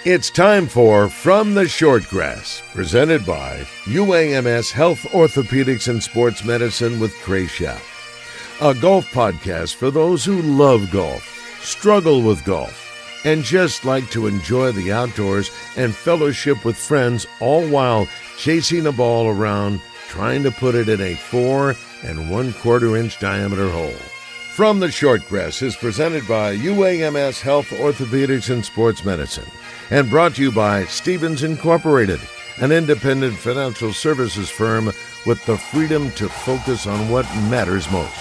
It's time for From the Shortgrass, presented by UAMS Health Orthopedics and Sports Medicine with Trey Schapp. A golf podcast for those who love golf, struggle with golf, and just like to enjoy the outdoors and fellowship with friends, all while chasing a ball around, trying to put it in a 4 1/4 inch diameter hole. From the Shortgrass is presented by UAMS Health Orthopedics and Sports Medicine, and brought to you by Stevens Incorporated, an independent financial services firm with the freedom to focus on what matters most.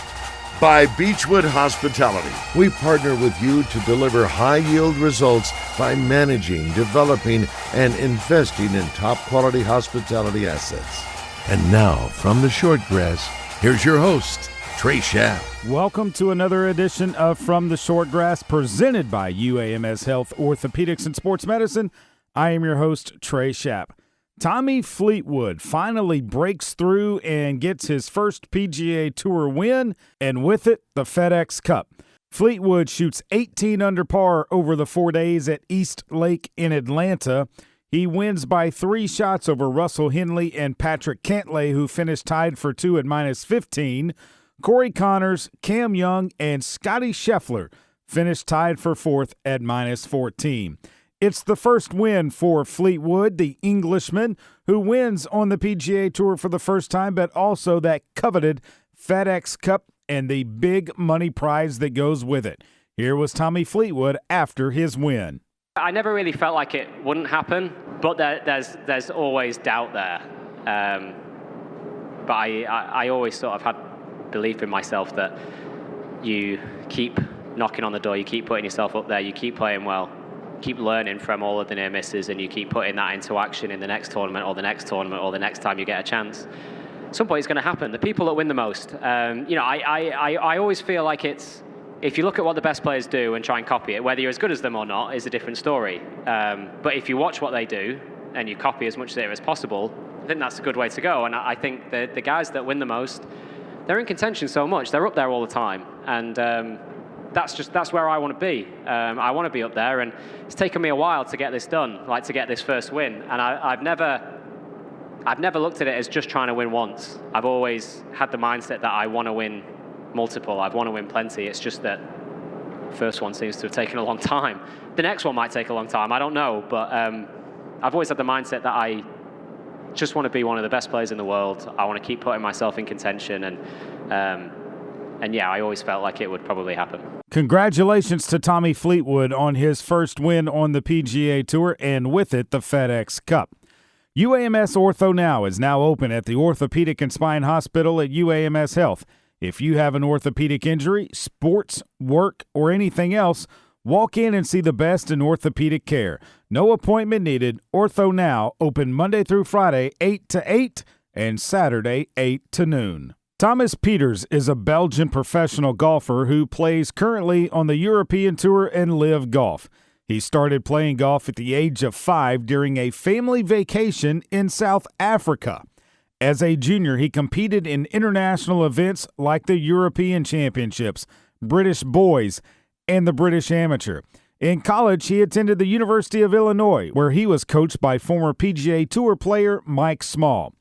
By Beechwood Hospitality, we partner with you to deliver high-yield results by managing, developing, and investing in top-quality hospitality assets. And now, from the Shortgrass, here's your host, Trey Schapp. Welcome to another edition of From the Shortgrass, presented by UAMS Health Orthopedics and Sports Medicine. I am your host, Trey Schapp. Tommy Fleetwood finally breaks through and gets his first PGA Tour win, and with it, the FedEx Cup. Fleetwood shoots 18 under par over the 4 days at East Lake in Atlanta. He wins by 3 shots over Russell Henley and Patrick Cantlay, who finished tied for 2 at -15. Corey Connors, Cam Young, and Scotty Scheffler finished tied for 4th at -14. It's the first win for Fleetwood, the Englishman, who wins on the PGA Tour for the first time, but also that coveted FedEx Cup and the big money prize that goes with it. Here was Tommy Fleetwood after his win. I never really felt like it wouldn't happen, but there's always doubt there. But I always sort of had belief in myself that you keep knocking on the door, you keep putting yourself up there, you keep playing well, keep learning from all of the near misses, and you keep putting that into action in the next tournament or the next tournament or the next time you get a chance. At some point it's going to happen. The people that win the most, I always feel like it's, if you look at what the best players do and try and copy it, whether you're as good as them or not is a different story. But if you watch what they do and you copy as much of it as possible, I think that's a good way to go. And I think the guys that win the most, they're in contention so much. They're up there all the time. And that's where I want to be. I want to be up there. And it's taken me a while to get this done, like to get this first win. And I've never looked at it as just trying to win once. I've always had the mindset that I want to win multiple. I want to win plenty. It's just that the first one seems to have taken a long time. The next one might take a long time. I don't know. But I've always had the mindset that I just want to be one of the best players in the world. I want to keep putting myself in contention, and yeah, I always felt like it would probably happen. Congratulations to Tommy Fleetwood on his first win on the PGA Tour, and with it, the FedEx Cup. UAMS Ortho Now is now open at the Orthopedic and Spine Hospital at UAMS Health. If you have an orthopedic injury, sports, work, or anything else, walk in and see the best in orthopedic care. No appointment needed. Ortho Now, open Monday through Friday, 8 to 8, and Saturday, 8 to noon. Thomas Pieters is a Belgian professional golfer who plays currently on the European Tour and Live Golf. He started playing golf at the age of 5 during a family vacation in South Africa. As a junior, he competed in international events like the European Championships, British Boys, and the British Amateur. In college, he attended the University of Illinois, where he was coached by former PGA Tour player Mike Small.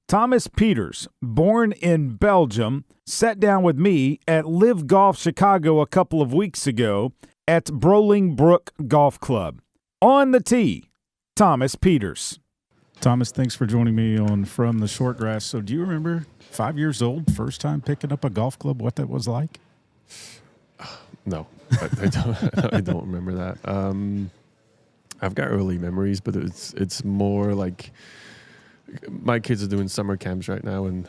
Thomas Pieters, born in Belgium, sat down with me at Live Golf Chicago a couple of weeks ago at Bolingbrook Golf Club. On the tee, Thomas Pieters. Thomas, thanks for joining me on From the Shortgrass. So do you remember, 5 years old, first time picking up a golf club, what that was like? No, I don't remember that. I've got early memories, but it's more like my kids are doing summer camps right now, and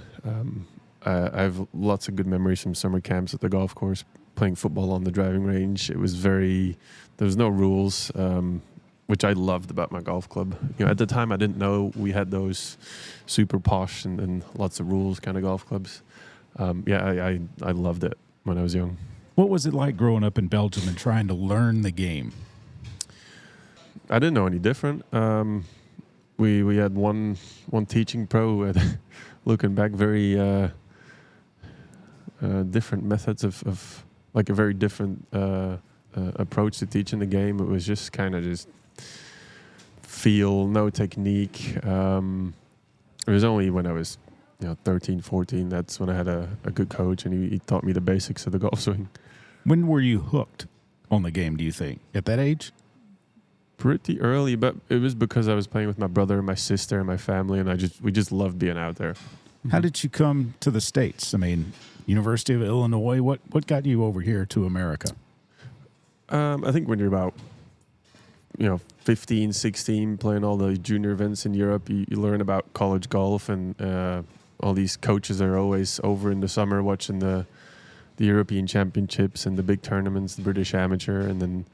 I have lots of good memories from summer camps at the golf course, playing football on the driving range. There was no rules, which I loved about my golf club. You know, at the time I didn't know we had those super posh and lots of rules kind of golf clubs. I loved it when I was young. What was it like growing up in Belgium and trying to learn the game? I didn't know any different. We had one teaching pro, looking back, very different methods of like a very different approach to teaching the game. It was just kind of just feel, no technique. It was only when I was 13, 14, that's when I had a good coach, and he taught me the basics of the golf swing. When were you hooked on the game, do you think? At that age? Pretty early, but it was because I was playing with my brother and my sister and my family, and we just loved being out there. How did you come to the States? I mean, University of Illinois, what got you over here to America? I think when you're about 15, 16, playing all the junior events in Europe, you learn about college golf, and all these coaches are always over in the summer watching the European Championships and the big tournaments, the British Amateur, and then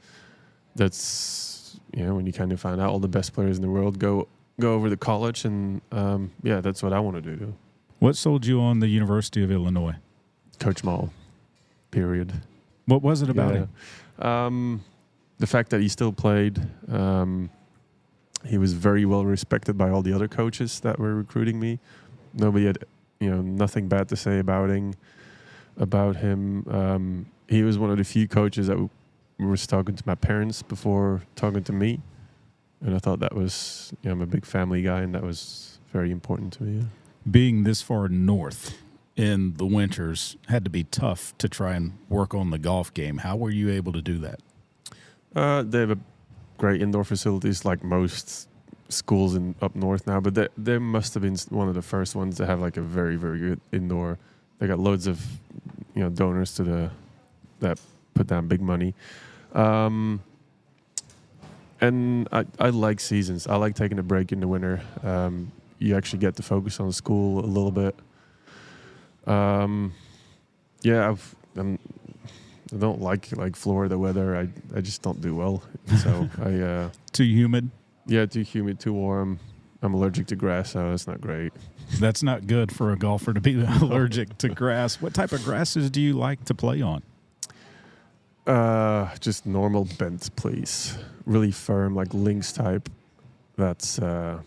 that's when you kind of find out all the best players in the world go over to college, and that's what I want to do. What sold you on the University of Illinois? Coach Mall, period. What was it about him? The fact that he still played. He was very well respected by all the other coaches that were recruiting me. Nobody had, nothing bad to say about him. He was one of the few coaches that was talking to my parents before talking to me, and I thought that was, I'm a big family guy, and that was very important to me. Yeah. Being this far north in the winters had to be tough to try and work on the golf game. How were you able to do that? They have a great indoor facilities like most schools up north now, but they must have been one of the first ones to have like a very, very good indoor. They got loads of donors that put down big money. And I like seasons. I like taking a break in the winter. You actually get to focus on school a little bit. I don't like Florida weather. I just don't do well. So Too humid? Yeah, too humid, too warm. I'm allergic to grass, so that's not great. That's not good for a golfer to be allergic to grass. What type of grasses do you like to play on? Just normal bent, please. Really firm, like links type. That's the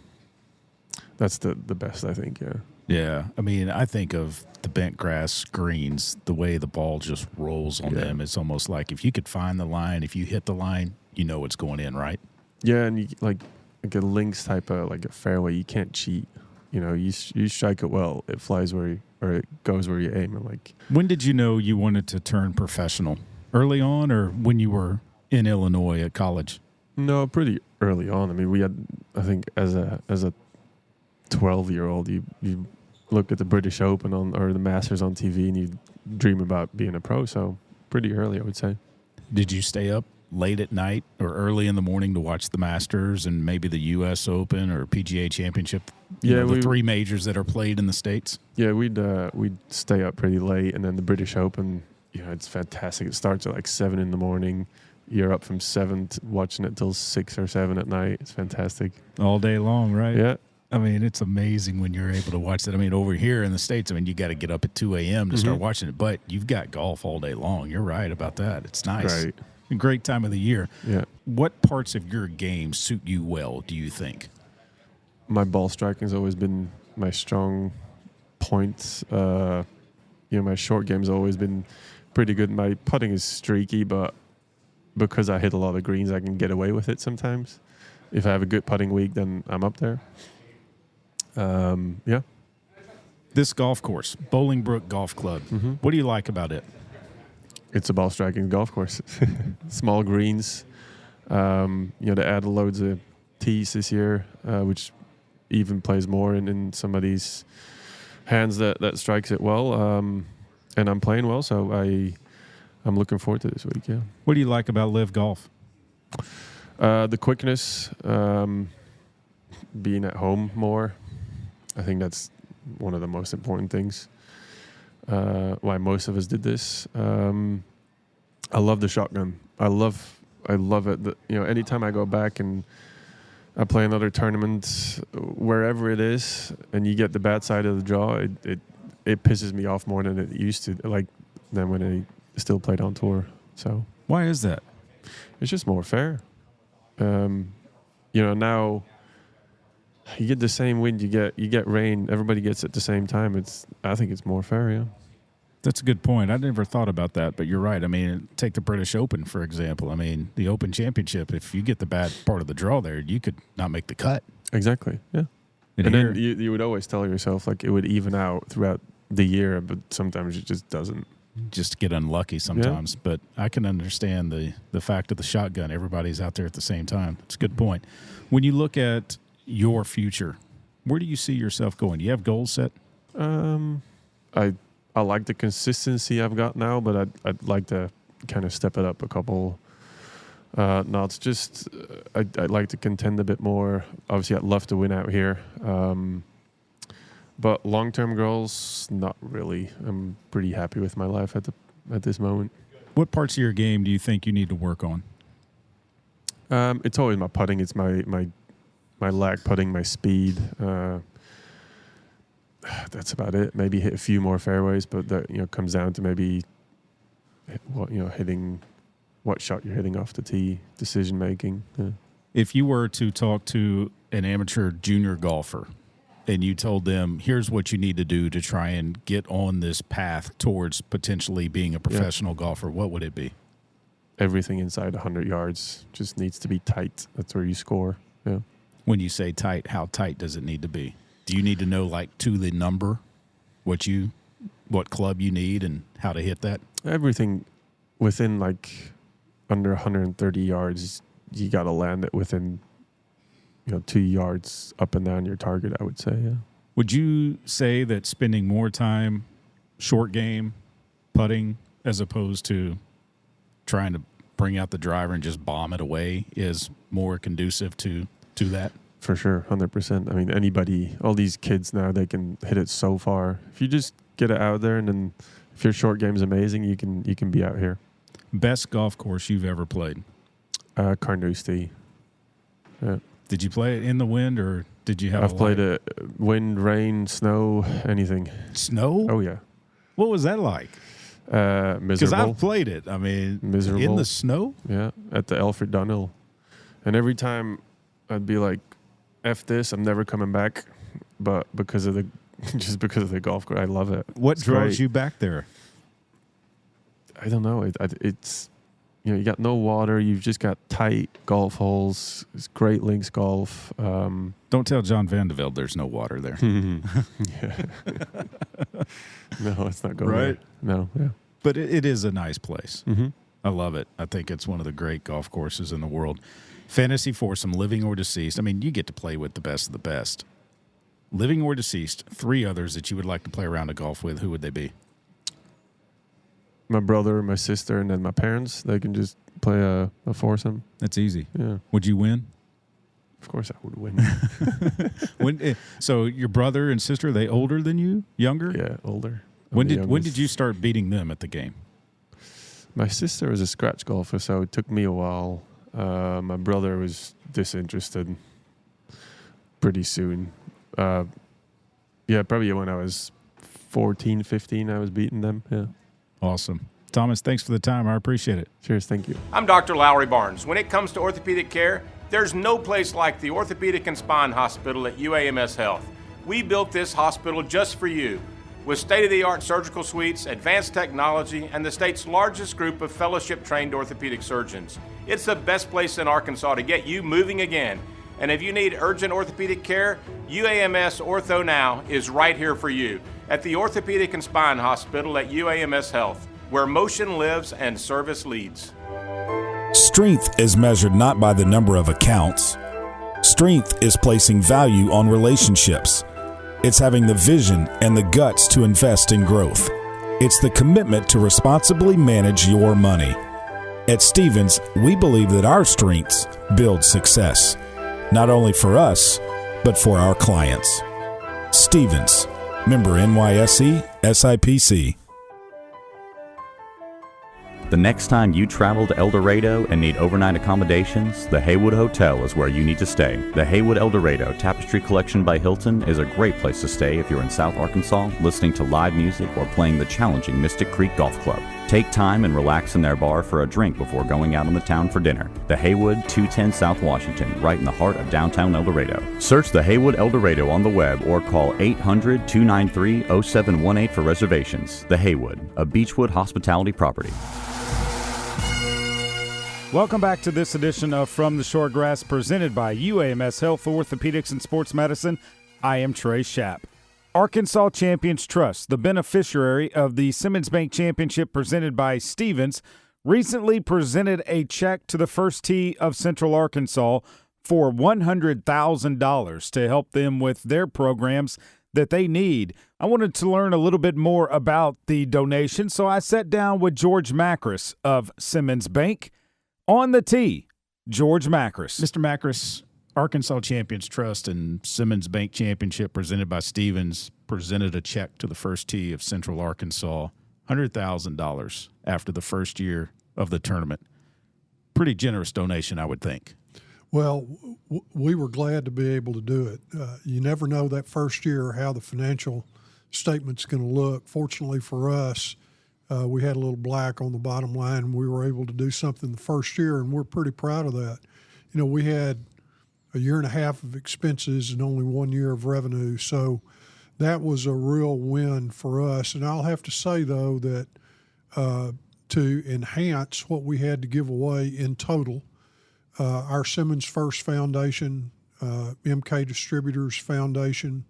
best, I think. Yeah. Yeah, I mean, I think of the bent grass greens, the way the ball just rolls on them. It's almost like if you could find the line, if you hit the line, you know it's going in, right? Yeah, and you, like a links type of like a fairway, you can't cheat. You strike it well, it flies or it goes where you aim. And like, when did you know you wanted to turn professional? Early on, or when you were in Illinois at college? No, pretty early on. I mean, we had, I think, as a 12-year-old, you look at the British Open or the Masters on TV, and you dream about being a pro. So pretty early, I would say. Did you stay up late at night or early in the morning to watch the Masters and maybe the U.S. Open or PGA Championship? The three majors that are played in the States. Yeah, we'd stay up pretty late, and then the British Open. It's fantastic. It starts at like 7 in the morning. You're up from 7 watching it till 6 or 7 at night. It's fantastic. All day long, right? Yeah. I mean, it's amazing when you're able to watch that. I mean, over here in the States, I mean, you got to get up at 2 a.m. to start watching it, but you've got golf all day long. You're right about that. It's nice. Right. A great time of the year. Yeah. What parts of your game suit you well, do you think? My ball striking has always been my strong point. My short game's always been pretty good. My putting is streaky, but because I hit a lot of greens, I can get away with it sometimes. If I have a good putting week, then I'm up there. This golf course, Bolingbrook Golf Club, what do you like about it? It's a ball striking golf course. Small greens. They added loads of tees this year, which even plays more in some of these hands that strikes it well. And I'm playing well, so I'm looking forward to this week. Yeah. What do you like about Live Golf? The quickness, being at home more. I think that's one of the most important things. Why most of us did this. I love the shotgun. I love it. Anytime I go back and I play another tournament, wherever it is, and you get the bad side of the draw, it pisses me off more than it used to. Than when I still played on tour. So why is that? It's just more fair. Now you get the same wind, you get rain, everybody gets it at the same time. I think it's more fair, yeah. That's a good point. I never thought about that, but you're right. I mean, take the British Open, for example. I mean, the Open Championship, if you get the bad part of the draw there, you could not make the cut. Exactly, yeah. And then you would always tell yourself, like, it would even out throughout the year, but sometimes it just doesn't. Just get unlucky sometimes. Yeah. But I can understand the fact of the shotgun. Everybody's out there at the same time. It's a good point. When you look at your future, where do you see yourself going? Do you have goals set? I like the consistency I've got now, but I'd like to kind of step it up a couple notches. Just I'd like to contend a bit more. Obviously, I'd love to win out here. But long-term goals, not really. I'm pretty happy with my life at this moment. What parts of your game do you think you need to work on? It's always my putting. It's my lag putting, my speed. That's about it. Maybe hit a few more fairways, but that comes down to maybe hitting what shot you're hitting off the tee, decision making. Yeah. If you were to talk to an amateur junior golfer and you told them, here's what you need to do to try and get on this path towards potentially being a professional golfer, what would it be? Everything inside 100 yards just needs to be tight. That's where you score. Yeah. When you say tight, how tight does it need to be? Do you need to know, like, to the number what club you need and how to hit that? Everything within, like, under 130 yards, you got to land it within 2 yards up and down your target, I would say, yeah. Would you say that spending more time short game putting as opposed to trying to bring out the driver and just bomb it away is more conducive to that? For sure, 100%. I mean, all these kids now, they can hit it so far. If you just get it out there, and then if your short game's amazing, you can be out here. Best golf course you've ever played? Carnoustie. Yeah. Did you play it in the wind, or did you have? I've played it wind, rain, snow, anything. Snow? Oh yeah. What was that like? Miserable. Because I've played it. I mean, miserable. In the snow. Yeah, at the Alfred Dunhill, and every time I'd be like, "F this! I'm never coming back." But because of the golf course, I love it. What draws you back there? I don't know. It's you got no water. You've just got tight golf holes. It's great links golf. Don't tell John Vandevelde there's no water there. Yeah. No, it's not going right. There. No, yeah. But it is a nice place. Mm-hmm. I love it. I think it's one of the great golf courses in the world. Fantasy foursome, living or deceased. I mean, you get to play with the best of the best. Living or deceased, 3 others that you would like to play around a golf with, who would they be? My brother, my sister, and then my parents. They can just play a foursome. That's easy. Yeah. Would you win? Of course I would win. So your brother and sister, are they older than you? Younger? Yeah, older. When did you start beating them at the game? My sister was a scratch golfer, so it took me a while. My brother was disinterested pretty soon. Probably when I was 14, 15, I was beating them. Yeah. Awesome. Thomas, thanks for the time. I appreciate it. Cheers. Thank you. I'm Dr. Lowry Barnes. When it comes to orthopedic care, there's no place like the Orthopedic and Spine Hospital at UAMS Health. We built this hospital just for you, with state-of-the-art surgical suites, advanced technology, and the state's largest group of fellowship-trained orthopedic surgeons. It's the best place in Arkansas to get you moving again. And if you need urgent orthopedic care, UAMS Ortho Now is right here for you at the Orthopedic and Spine Hospital at UAMS Health, where motion lives and service leads. Strength is measured not by the number of accounts. Strength is placing value on relationships. It's having the vision and the guts to invest in growth. It's the commitment to responsibly manage your money. At Stevens, we believe that our strengths build success, not only for us, but for our clients. Stevens, member NYSE, SIPC. The next time you travel to El Dorado and need overnight accommodations, the Haywood Hotel is where you need to stay. The Haywood El Dorado Tapestry Collection by Hilton is a great place to stay if you're in South Arkansas, listening to live music or playing the challenging Mystic Creek Golf Club. Take time and relax in their bar for a drink before going out on the town for dinner. The Haywood, 210 South Washington, right in the heart of downtown El Dorado. Search the Haywood El Dorado on the web or call 800-293-0718 for reservations. The Haywood, a Beechwood hospitality property. Welcome back to this edition of From the Short Grass, presented by UAMS Health, Orthopedics, and Sports Medicine. I am Trey Schapp. Arkansas Champions Trust, the beneficiary of the Simmons Bank Championship presented by Stevens, recently presented a check to the First Tee of Central Arkansas for $100,000 to help them with their programs that they need. I wanted to learn a little bit more about the donation, so I sat down with George Macris of Simmons Bank. On the tee, George Macris. Mr. Macris, Arkansas Champions Trust and Simmons Bank Championship presented by Stevens presented a check to the First Tee of Central Arkansas, $100,000 after the first year of the tournament. Pretty generous donation, I would think. Well, we were glad to be able to do it. You never know that first year how the financial statement's going to look. Fortunately for us, we had a little black on the bottom line. We were able to do something the first year, and we're pretty proud of that. You know, we had a year and a half of expenses and only 1 year of revenue, so that was a real win for us. And I'll have to say, though, that to enhance what we had to give away in total, our Simmons First Foundation, MK Distributors Foundation,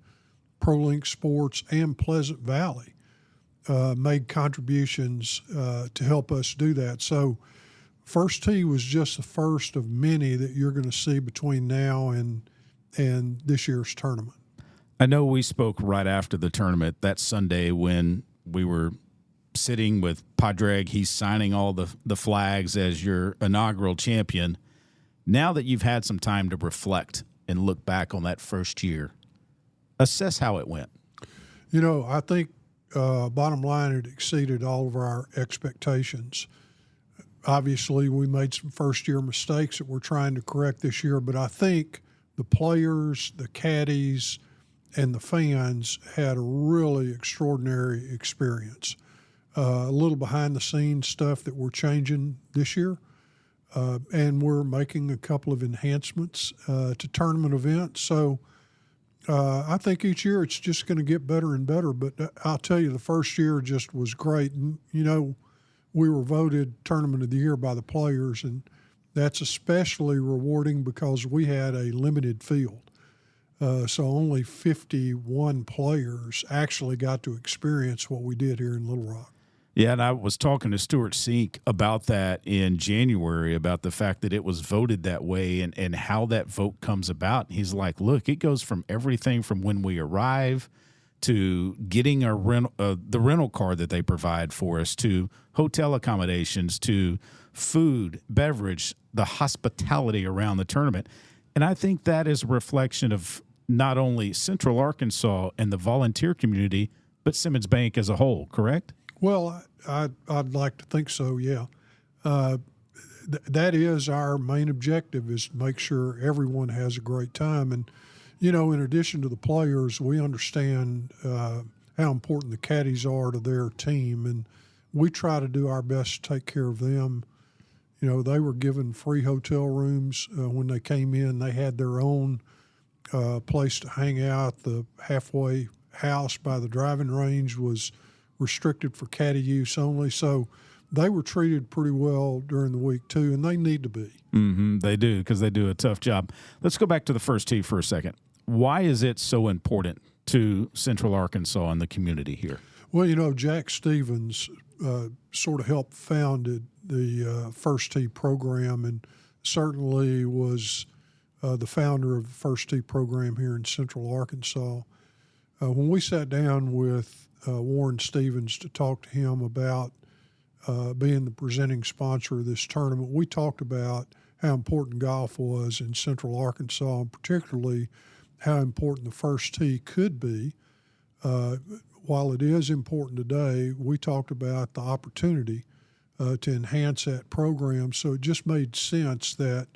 ProLink Sports, and Pleasant Valley made contributions to help us do that. So First Tee was just the first of many that you're going to see between now and this year's tournament. I know we spoke right after the tournament that Sunday when we were sitting with Padraig. He's signing all the flags as your inaugural champion. Now that you've had some time to reflect and look back on that first year, assess how it went. You know, I think bottom line, it exceeded all of our expectations. Obviously, we made some first-year mistakes that we're trying to correct this year, but I think the players, the caddies, and the fans had a really extraordinary experience. A little behind-the-scenes stuff that we're changing this year, and we're making a couple of enhancements to tournament events. So I think each year it's just going to get better and better. But I'll tell you, the first year just was great. And, you know, we were voted Tournament of the Year by the players, and that's especially rewarding because we had a limited field. So only 51 players actually got to experience what we did here in Little Rock. Yeah, and I was talking to Stuart Sink about that in January, about the fact that it was voted that way and how that vote comes about. He's like, look, it goes from everything from when we arrive to getting the rental car that they provide for us, to hotel accommodations, to food, beverage, the hospitality around the tournament. And I think that is a reflection of not only Central Arkansas and the volunteer community, but Simmons Bank as a whole, correct? Well, I'd like to think so, yeah. That is our main objective, is to make sure everyone has a great time. And, you know, in addition to the players, we understand how important the caddies are to their team, and we try to do our best to take care of them. You know, they were given free hotel rooms when they came in. They had their own place to hang out. The halfway house by the driving range was restricted for caddy use only. So they were treated pretty well during the week too, and they need to be. Mm-hmm, they do, because they do a tough job. Let's go back to the First Tee for a second. Why is it so important to Central Arkansas and the community here? Well, you know, Jack Stevens sort of helped founded the First Tee program, and certainly was the founder of the First Tee program here in Central Arkansas. When we sat down with Warren Stevens to talk to him about being the presenting sponsor of this tournament, we talked about how important golf was in Central Arkansas, and particularly how important the First Tee could be. While it is important today, we talked about the opportunity to enhance that program. So it just made sense that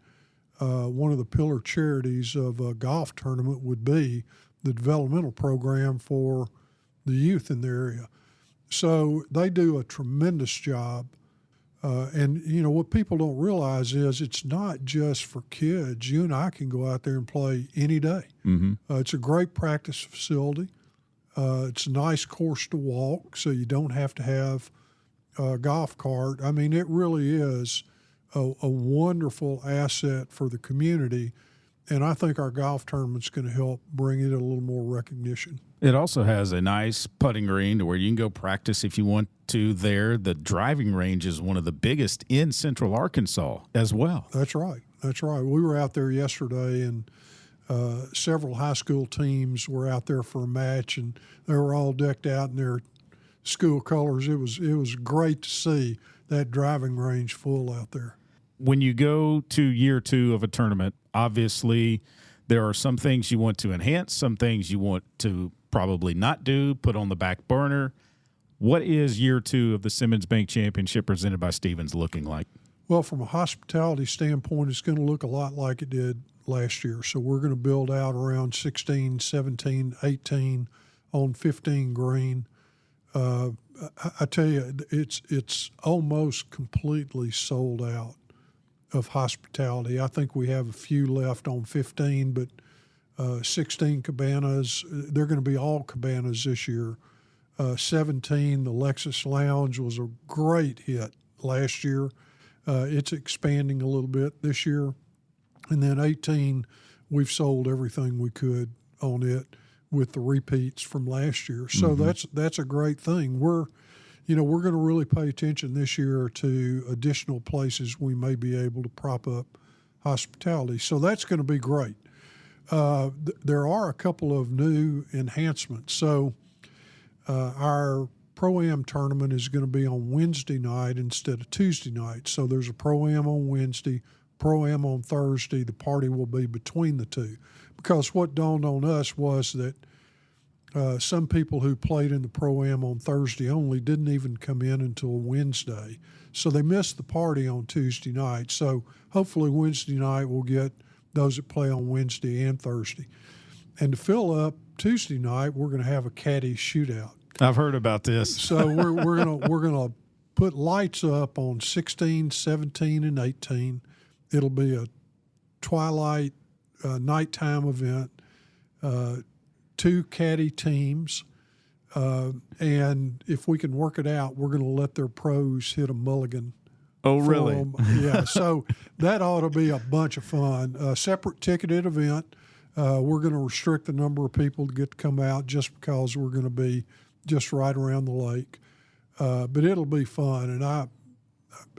one of the pillar charities of a golf tournament would be the developmental program for the youth in the area. So they do a tremendous job. And, what people don't realize is it's not just for kids. You and I can go out there and play any day. Mm-hmm. It's a great practice facility. It's a nice course to walk, so you don't have to have a golf cart. I mean, it really is a wonderful asset for the community. And I think our golf tournament's going to help bring it a little more recognition. It also has a nice putting green to where you can go practice if you want to there. The driving range is one of the biggest in Central Arkansas as well. That's right. That's right. We were out there yesterday, and several high school teams were out there for a match, and they were all decked out in their school colors. It was great to see that driving range full out there. When you go to year 2 of a tournament, obviously there are some things you want to enhance, some things you want to probably not do, put on the back burner. What is year 2 of the Simmons Bank Championship presented by Stevens looking like? Well, from a hospitality standpoint, it's going to look a lot like it did last year. So we're going to build out around 16, 17, 18 on 15 green. I tell you, it's almost completely sold out of hospitality. I think we have a few left on 15, but 16 cabanas. They're going to be all cabanas this year. 17, the Lexus Lounge was a great hit last year. It's expanding a little bit this year. And then 18, we've sold everything we could on it with the repeats from last year. So that's a great thing. We're going to really pay attention this year to additional places we may be able to prop up hospitality. So that's going to be great. There are a couple of new enhancements. So our Pro-Am tournament is going to be on Wednesday night instead of Tuesday night. So there's a Pro-Am on Wednesday, Pro-Am on Thursday. The party will be between the two. Because what dawned on us was that some people who played in the Pro-Am on Thursday only didn't even come in until Wednesday. So they missed the party on Tuesday night. So hopefully Wednesday night we'll get those that play on Wednesday and Thursday. And to fill up Tuesday night, we're going to have a caddy shootout. I've heard about this. So we're gonna put lights up on 16, 17, and 18. It'll be a twilight nighttime event. 2 caddy teams, and if we can work it out, we're going to let their pros hit a mulligan. Oh, really? Yeah. So that ought to be a bunch of fun. A separate ticketed event. We're going to restrict the number of people to get to come out just because we're going to be just right around the lake. But it'll be fun, and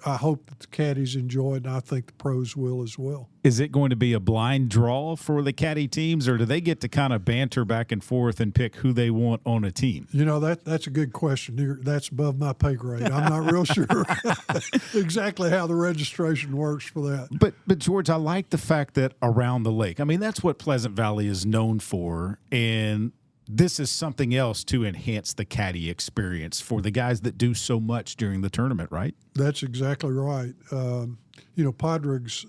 I hope that the caddies enjoy it, and I think the pros will as well. Is it going to be a blind draw for the caddy teams, or do they get to kind of banter back and forth and pick who they want on a team? That's a good question. That's above my pay grade. I'm not real sure exactly how the registration works for that. But George, I like the fact that around the lake, I mean, that's what Pleasant Valley is known for, and this is something else to enhance the caddy experience for the guys that do so much during the tournament, right? That's exactly right. Padraig's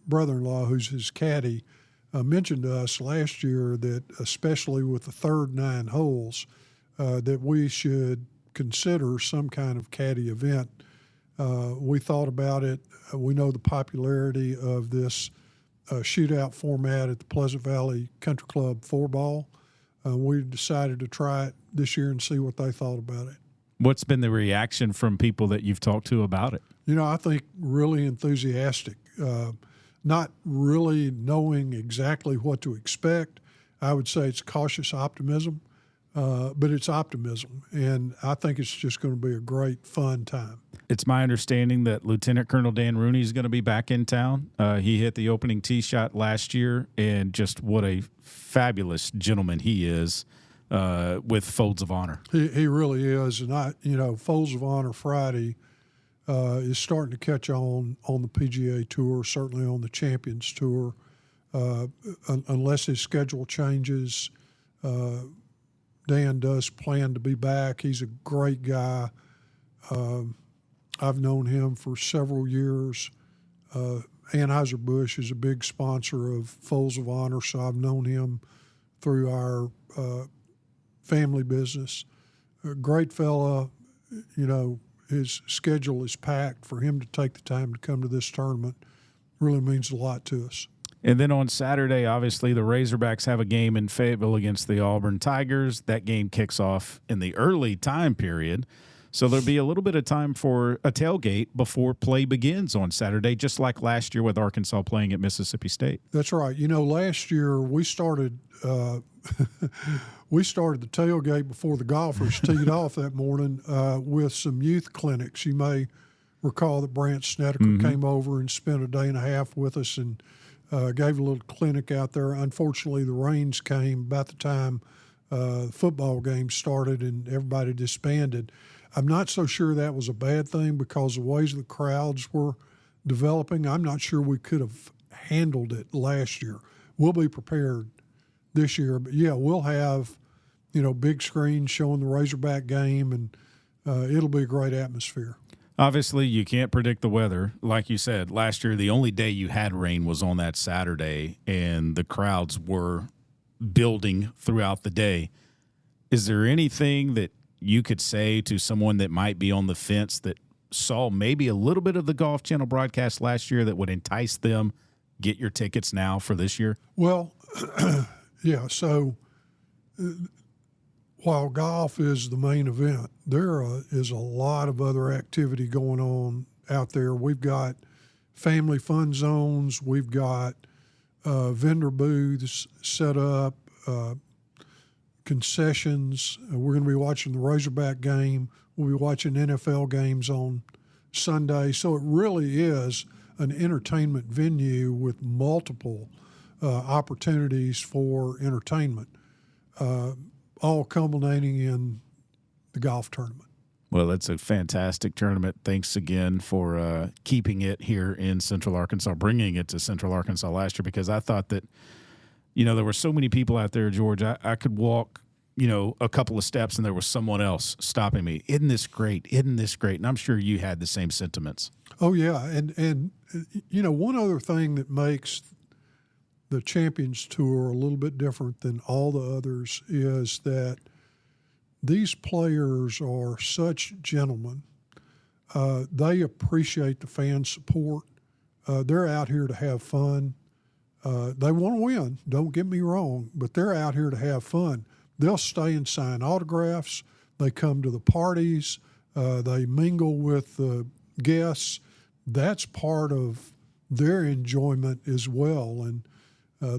brother-in-law, who's his caddy, mentioned to us last year that especially with the third 9 holes, that we should consider some kind of caddy event. We thought about it. We know the popularity of this shootout format at the Pleasant Valley Country Club 4-ball. We decided to try it this year and see what they thought about it. What's been the reaction from people that you've talked to about it? I think really enthusiastic, not really knowing exactly what to expect. I would say it's cautious optimism, but it's optimism, and I think it's just going to be a great, fun time. It's my understanding that Lieutenant Colonel Dan Rooney is going to be back in town. He hit the opening tee shot last year, and just what a fabulous gentleman he is with Folds of Honor. He really is, and Folds of Honor Friday is starting to catch on the PGA Tour, certainly on the Champions Tour, unless his schedule changes. Dan does plan to be back. He's a great guy. I've known him for several years. Anheuser-Busch is a big sponsor of Folds of Honor, so I've known him through our family business. A great fella, his schedule is packed. For him to take the time to come to this tournament really means a lot to us. And then on Saturday, obviously, the Razorbacks have a game in Fayetteville against the Auburn Tigers. That game kicks off in the early time period. So there'll be a little bit of time for a tailgate before play begins on Saturday, just like last year with Arkansas playing at Mississippi State. That's right. Last year we started the tailgate before the golfers teed off that morning with some youth clinics. You may recall that Brant Snedeker came over and spent a day and a half with us and gave a little clinic out there. Unfortunately, the rains came about the time the football game started and everybody disbanded. I'm not so sure that was a bad thing because the ways the crowds were developing, I'm not sure we could have handled it last year. We'll be prepared this year. But, yeah, we'll have, big screens showing the Razorback game, and it'll be a great atmosphere. Obviously, you can't predict the weather. Like you said, last year the only day you had rain was on that Saturday, and the crowds were building throughout the day. Is there anything that you could say to someone that might be on the fence that saw maybe a little bit of the Golf Channel broadcast last year that would entice them, get your tickets now for this year? Well, yeah, so while golf is the main event, there is a lot of other activity going on out there. We've got family fun zones. We've got vendor booths set up, concessions. We're going to be watching the Razorback game. We'll be watching NFL games on Sunday. So it really is an entertainment venue with multiple opportunities for entertainment, all culminating in the golf tournament. Well, it's a fantastic tournament. Thanks again for keeping it here in Central Arkansas, bringing it to Central Arkansas last year, because I thought that, there were so many people out there, George. I could walk, a couple of steps and there was someone else stopping me. Isn't this great? Isn't this great? And I'm sure you had the same sentiments. Oh, yeah. And one other thing that makes the Champions Tour a little bit different than all the others is that these players are such gentlemen. They appreciate the fan support. They're out here to have fun. They want to win, don't get me wrong, but they're out here to have fun. They'll stay and sign autographs. They come to the parties. They mingle with the guests. That's part of their enjoyment as well. And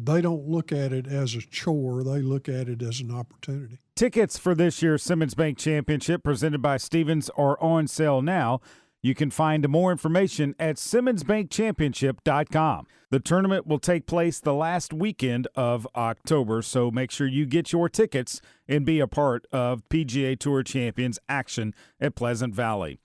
they don't look at it as a chore. They look at it as an opportunity. Tickets for this year's Simmons Bank Championship presented by Stevens are on sale now. You can find more information at SimmonsBankChampionship.com. The tournament will take place the last weekend of October, so make sure you get your tickets and be a part of PGA Tour Champions action at Pleasant Valley.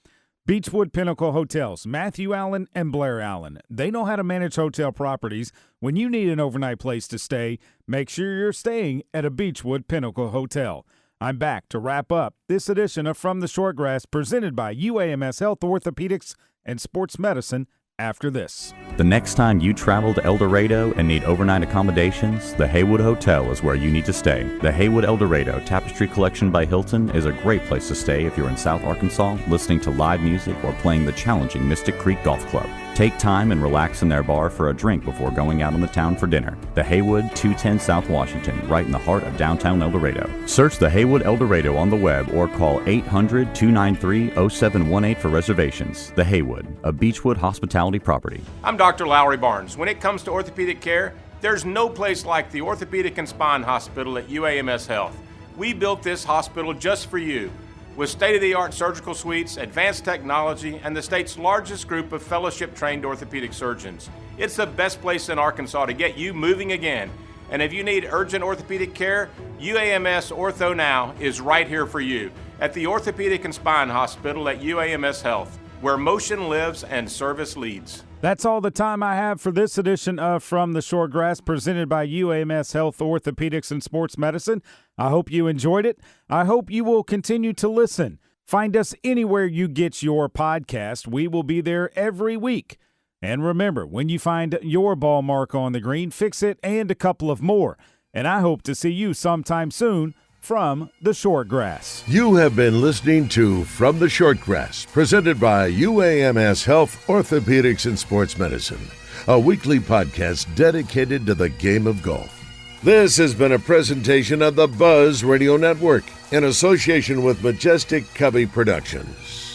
Beechwood Pinnacle Hotels, Matthew Allen and Blair Allen. They know how to manage hotel properties. When you need an overnight place to stay, make sure you're staying at a Beechwood Pinnacle Hotel. I'm back to wrap up this edition of From the Shortgrass presented by UAMS Health Orthopedics and Sports Medicine after this. The next time you travel to El Dorado and need overnight accommodations, the Haywood Hotel is where you need to stay. The Haywood El Dorado Tapestry Collection by Hilton is a great place to stay if you're in South Arkansas listening to live music or playing the challenging Mystic Creek Golf Club. Take time and relax in their bar for a drink before going out on the town for dinner. The Haywood, 210 South Washington, right in the heart of downtown El Dorado. Search the Haywood El Dorado on the web or call 800-293-0718 for reservations. The Haywood, a Beechwood hospitality property. I'm Dr. Lowry Barnes. When it comes to orthopedic care, there's no place like the Orthopedic and Spine Hospital at UAMS Health. We built this hospital just for you, with state-of-the-art surgical suites, advanced technology, and the state's largest group of fellowship-trained orthopedic surgeons. It's the best place in Arkansas to get you moving again. And if you need urgent orthopedic care, UAMS Ortho Now is right here for you at the Orthopedic and Spine Hospital at UAMS Health, where motion lives and service leads. That's all the time I have for this edition of From the Shortgrass presented by UAMS Health Orthopedics and Sports Medicine. I hope you enjoyed it. I hope you will continue to listen. Find us anywhere you get your podcast. We will be there every week. And remember, when you find your ball mark on the green, fix it and a couple of more. And I hope to see you sometime soon from the Short Grass. You have been listening to From the Short Grass, presented by UAMS Health, Orthopedics, and Sports Medicine, a weekly podcast dedicated to the game of golf. This has been a presentation of the Buzz Radio Network in association with Majestic Cubby Productions.